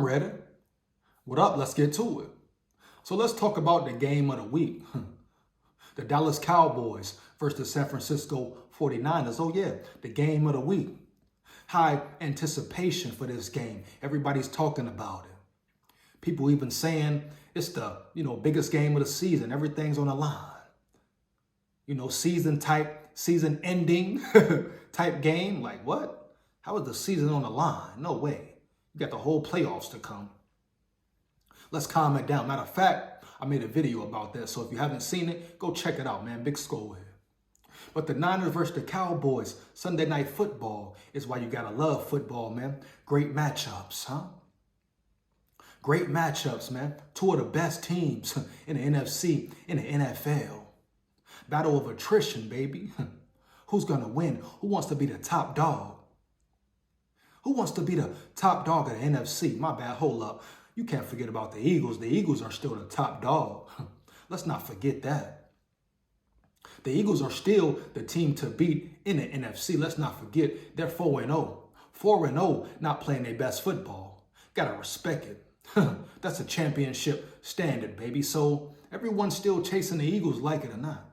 I'm ready. What up? Let's get to it. So let's talk about the game of the week. The Dallas Cowboys versus the San Francisco 49ers. Oh yeah, the game of the week. High anticipation for this game. Everybody's talking about it. People even saying it's the, biggest game of the season. Everything's on the line. Season ending type game. Like what? How is the season on the line? No way. You got the whole playoffs to come. Let's calm it down. Matter of fact, I made a video about that. So if you haven't seen it, go check it out, man. Big SKOL here. But the Niners versus the Cowboys, Sunday Night Football is why you got to love football, man. Great matchups, huh? Great matchups, man. Two of the best teams in the NFC, in the NFL. Battle of attrition, baby. Who's going to win? Who wants to be the top dog? Who wants to be the top dog of the NFC? My bad, hold up. You can't forget about the Eagles. The Eagles are still the top dog. Let's not forget that. The Eagles are still the team to beat in the NFC. Let's not forget they're 4-0. 4-0, not playing their best football. Gotta respect it. That's a championship standard, baby. So everyone's still chasing the Eagles, like it or not.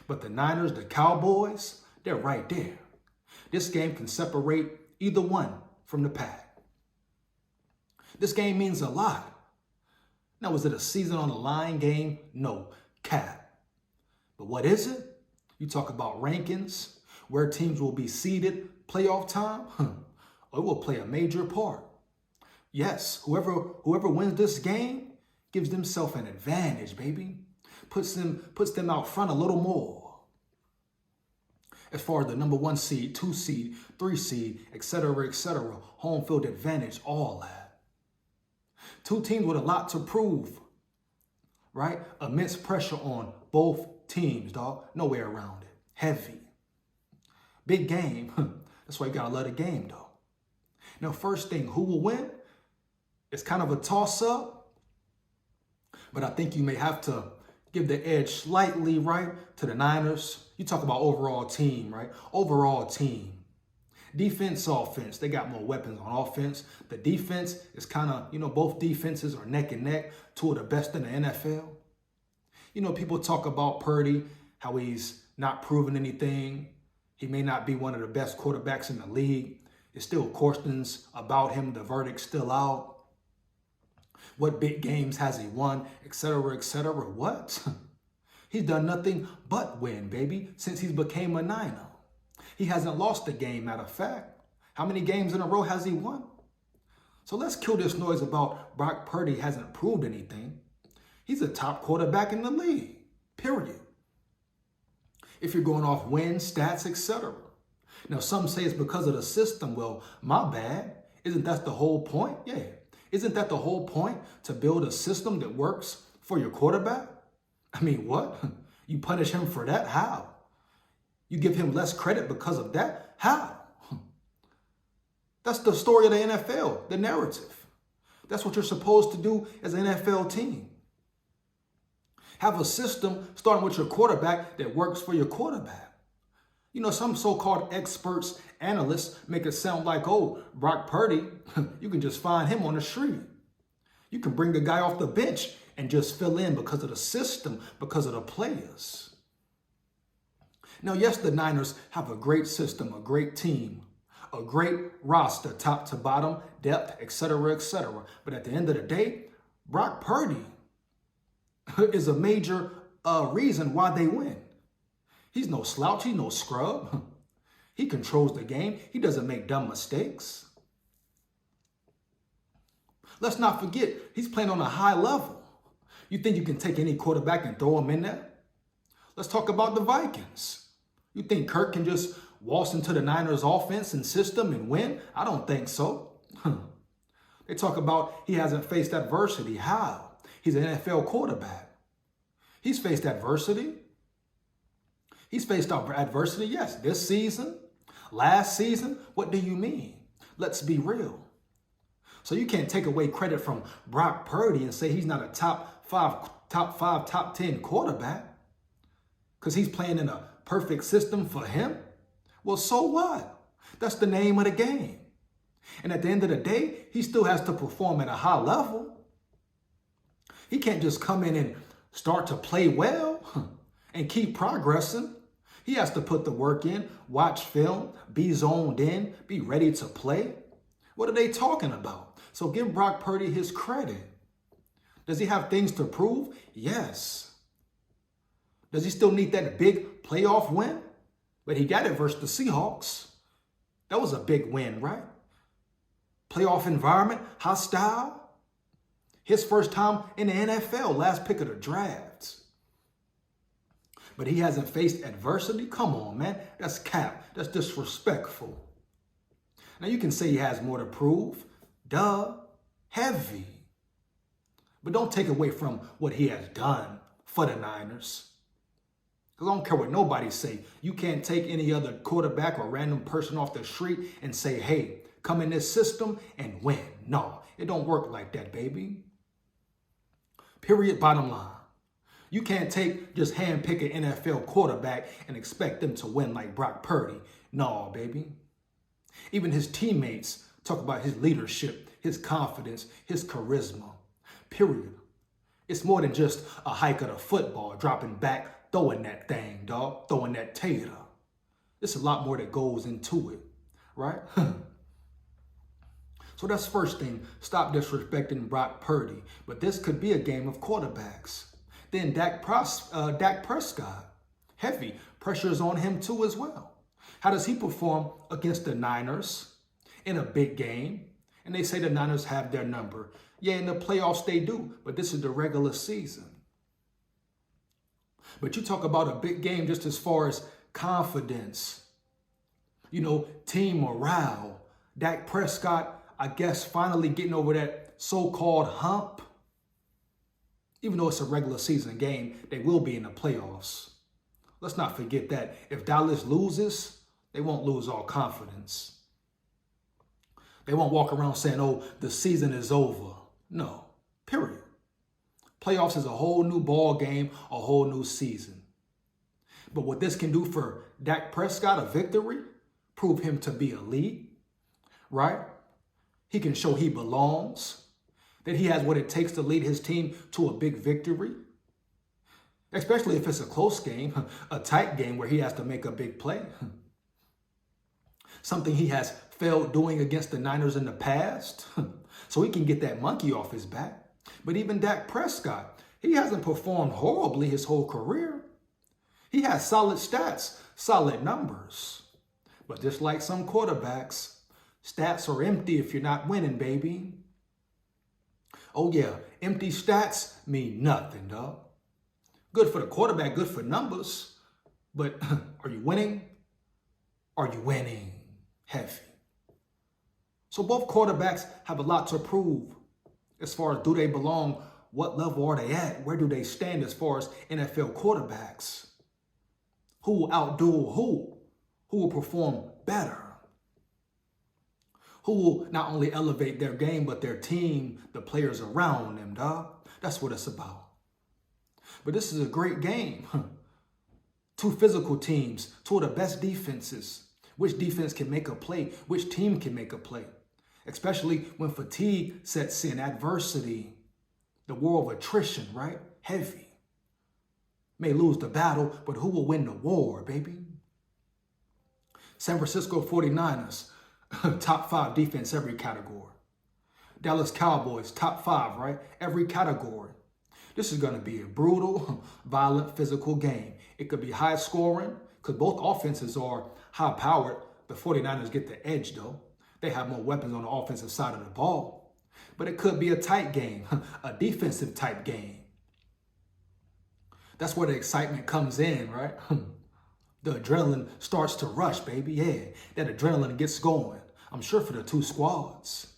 But the Niners, the Cowboys, they're right there. This game can separate either one from the pack. This game means a lot. Now, is it a season on the line game? No, cap. But what is it? You talk about rankings, where teams will be seeded, playoff time. It will play a major part. Yes, whoever wins this game gives themselves an advantage, baby. Puts them out front a little more. As far as the number 1 seed, 2 seed, 3 seed, etc., home field advantage, all that. Two teams with a lot to prove, right? Immense pressure on both teams, dog. No way around it. Heavy. Big game. That's why you gotta love the game, though. Now, first thing, who will win? It's kind of a toss-up, but I think you may have to give the edge slightly, right, to the Niners. You talk about overall team, right? Overall team. Defense, offense, they got more weapons on offense. The defense is kind of, both defenses are neck and neck, two of the best in the NFL. People talk about Purdy, how he's not proven anything. He may not be one of the best quarterbacks in the league. There's still questions about him. The verdict's still out. What big games has he won, etc., etc.? What? He's done nothing but win, baby, since he's became a Niner. He hasn't lost a game, matter of fact. How many games in a row has he won? So let's kill this noise about Brock Purdy hasn't proved anything. He's a top quarterback in the league, period. If you're going off wins, stats, etc. Now, some say it's because of the system. Well, my bad. Isn't that the whole point? Yeah. Isn't that the whole point, to build a system that works for your quarterback? I mean, what? You punish him for that? How? You give him less credit because of that? How? That's the story of the NFL, the narrative. That's what you're supposed to do as an NFL team. Have a system starting with your quarterback that works for your quarterback. Some so-called experts, analysts make it sound like, oh, Brock Purdy, you can just find him on the street. You can bring the guy off the bench and just fill in because of the system, because of the players. Now, yes, the Niners have a great system, a great team, a great roster, top to bottom, depth, etc., etc. But at the end of the day, Brock Purdy is a major reason why they win. He's no slouch. He's no scrub. He controls the game. He doesn't make dumb mistakes. Let's not forget, he's playing on a high level. You think you can take any quarterback and throw him in there? Let's talk about the Vikings. You think Kirk can just waltz into the Niners offense and system and win? I don't think so. They talk about he hasn't faced adversity. How? He's an NFL quarterback. He's faced adversity. He's faced adversity, yes. This season, last season, what do you mean? Let's be real. So you can't take away credit from Brock Purdy and say he's not a top 5, top 10 quarterback because he's playing in a perfect system for him. Well, so what? That's the name of the game. And at the end of the day, he still has to perform at a high level. He can't just come in and start to play well and keep progressing. He has to put the work in, watch film, be zoned in, be ready to play. What are they talking about? So give Brock Purdy his credit. Does he have things to prove? Yes. Does he still need that big playoff win? But he got it versus the Seahawks. That was a big win, right? Playoff environment, hostile. His first time in the NFL, last pick of the draft. But he hasn't faced adversity? Come on, man. That's cap. That's disrespectful. Now you can say he has more to prove. Duh. Heavy. But don't take away from what he has done for the Niners. Because I don't care what nobody say. You can't take any other quarterback or random person off the street and say, hey, come in this system and win. No, it don't work like that, baby. Period, bottom line. You can't just handpick an NFL quarterback and expect them to win like Brock Purdy. No, baby. Even his teammates talk about his leadership, his confidence, his charisma. Period. It's more than just a hike of the football, dropping back, throwing that thing, dog, throwing that tater. There's a lot more that goes into it, right? So that's first thing. Stop disrespecting Brock Purdy. But this could be a game of quarterbacks. Then Dak Prescott, heavy. Pressure's on him too as well. How does he perform against the Niners in a big game? And they say the Niners have their number. Yeah, in the playoffs they do, but this is the regular season. But you talk about a big game just as far as confidence, team morale. Dak Prescott, I guess, finally getting over that so-called hump. Even though it's a regular season game, they will be in the playoffs. Let's not forget that. If Dallas loses, they won't lose all confidence. They won't walk around saying, oh, the season is over. No, period. Playoffs is a whole new ball game, a whole new season. But what this can do for Dak Prescott, a victory, prove him to be elite, right? He can show he belongs, that he has what it takes to lead his team to a big victory, especially if it's a close game, a tight game where he has to make a big play. Something he has failed doing against the Niners in the past, so he can get that monkey off his back. But even Dak Prescott, he hasn't performed horribly his whole career. He has solid stats, solid numbers. But just like some quarterbacks, stats are empty if you're not winning, baby. Oh yeah, empty stats mean nothing, dog. Good for the quarterback, good for numbers. But are you winning? Are you winning? Heavy. So both quarterbacks have a lot to prove as far as do they belong, what level are they at, where do they stand as far as NFL quarterbacks? Who will outdo who? Who will perform better? Who will not only elevate their game, but their team, the players around them, dog? That's what it's about. But this is a great game. Two physical teams, two of the best defenses. Which defense can make a play? Which team can make a play? Especially when fatigue sets in, adversity, the war of attrition, right? Heavy. May lose the battle, but who will win the war, baby? San Francisco 49ers, top 5 defense every category. Dallas Cowboys, top 5, right? Every category. This is going to be a brutal, violent, physical game. It could be high scoring because both offenses are high powered. The 49ers get the edge, though. They have more weapons on the offensive side of the ball. But it could be a tight game, a defensive type game. That's where the excitement comes in, right? The adrenaline starts to rush, baby. Yeah, that adrenaline gets going. I'm sure for the two squads.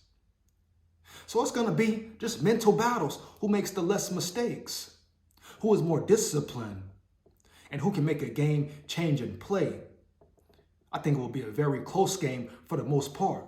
So it's going to be just mental battles. Who makes the less mistakes? Who is more disciplined? And who can make a game-changing play? I think it will be a very close game for the most part.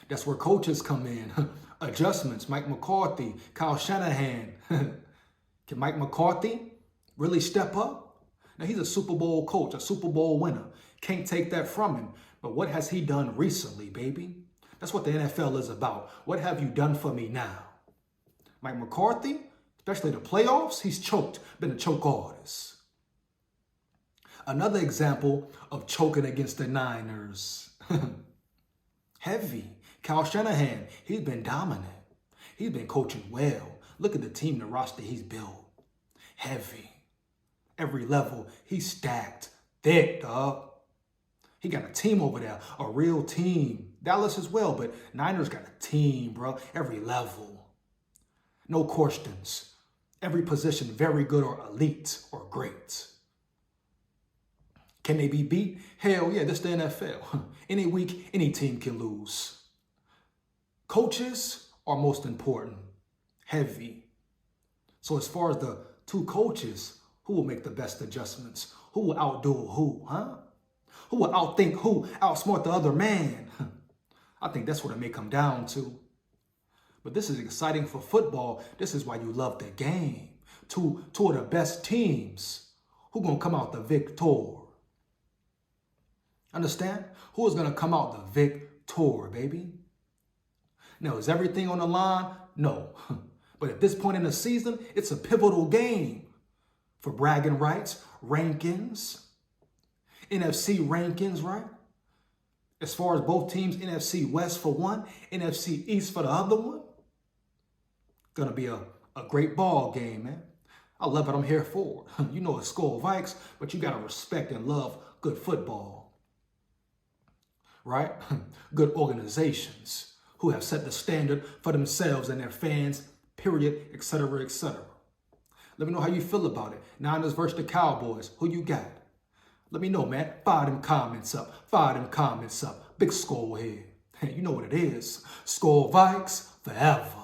That's where coaches come in. Adjustments, Mike McCarthy, Kyle Shanahan. Can Mike McCarthy really step up? Now, he's a Super Bowl coach, a Super Bowl winner. Can't take that from him. But what has he done recently, baby? That's what the NFL is about. What have you done for me now? Mike McCarthy, especially the playoffs, he's choked, been a choke artist. Another example of choking against the Niners. Heavy. Kyle Shanahan, he's been dominant. He's been coaching well. Look at the team, the roster he's built. Heavy. Every level, he's stacked. Thick, dog. He got a team over there, a real team. Dallas as well, but Niners got a team, bro. Every level. No questions. Every position very good or elite or great. Can they be beat? Hell yeah, this is the NFL. Any week, any team can lose. Coaches are most important. Heavy. So as far as the two coaches, who will make the best adjustments? Who will outdo who, huh? Who will outthink who, outsmart the other man? I think that's what it may come down to. But this is exciting for football. This is why you love the game. Two of the best teams. Who gonna come out the victor? Understand? Who is gonna come out the victor, baby? Now, is everything on the line? No. But at this point in the season, it's a pivotal game for bragging rights, rankings, NFC rankings, right? As far as both teams, NFC West for one, NFC East for the other one. Gonna be a great ball game, man. I love it. I'm here for it. You know it's SKOL VIKES, but you gotta respect and love good football, right? Good organizations who have set the standard for themselves and their fans, period, etc., etc. Let me know how you feel about it. Niners versus the Cowboys. Who you got? Let me know, man. Fire them comments up. Fire them comments up. Big SKOL here. You know what it is. SKOL VIKES forever.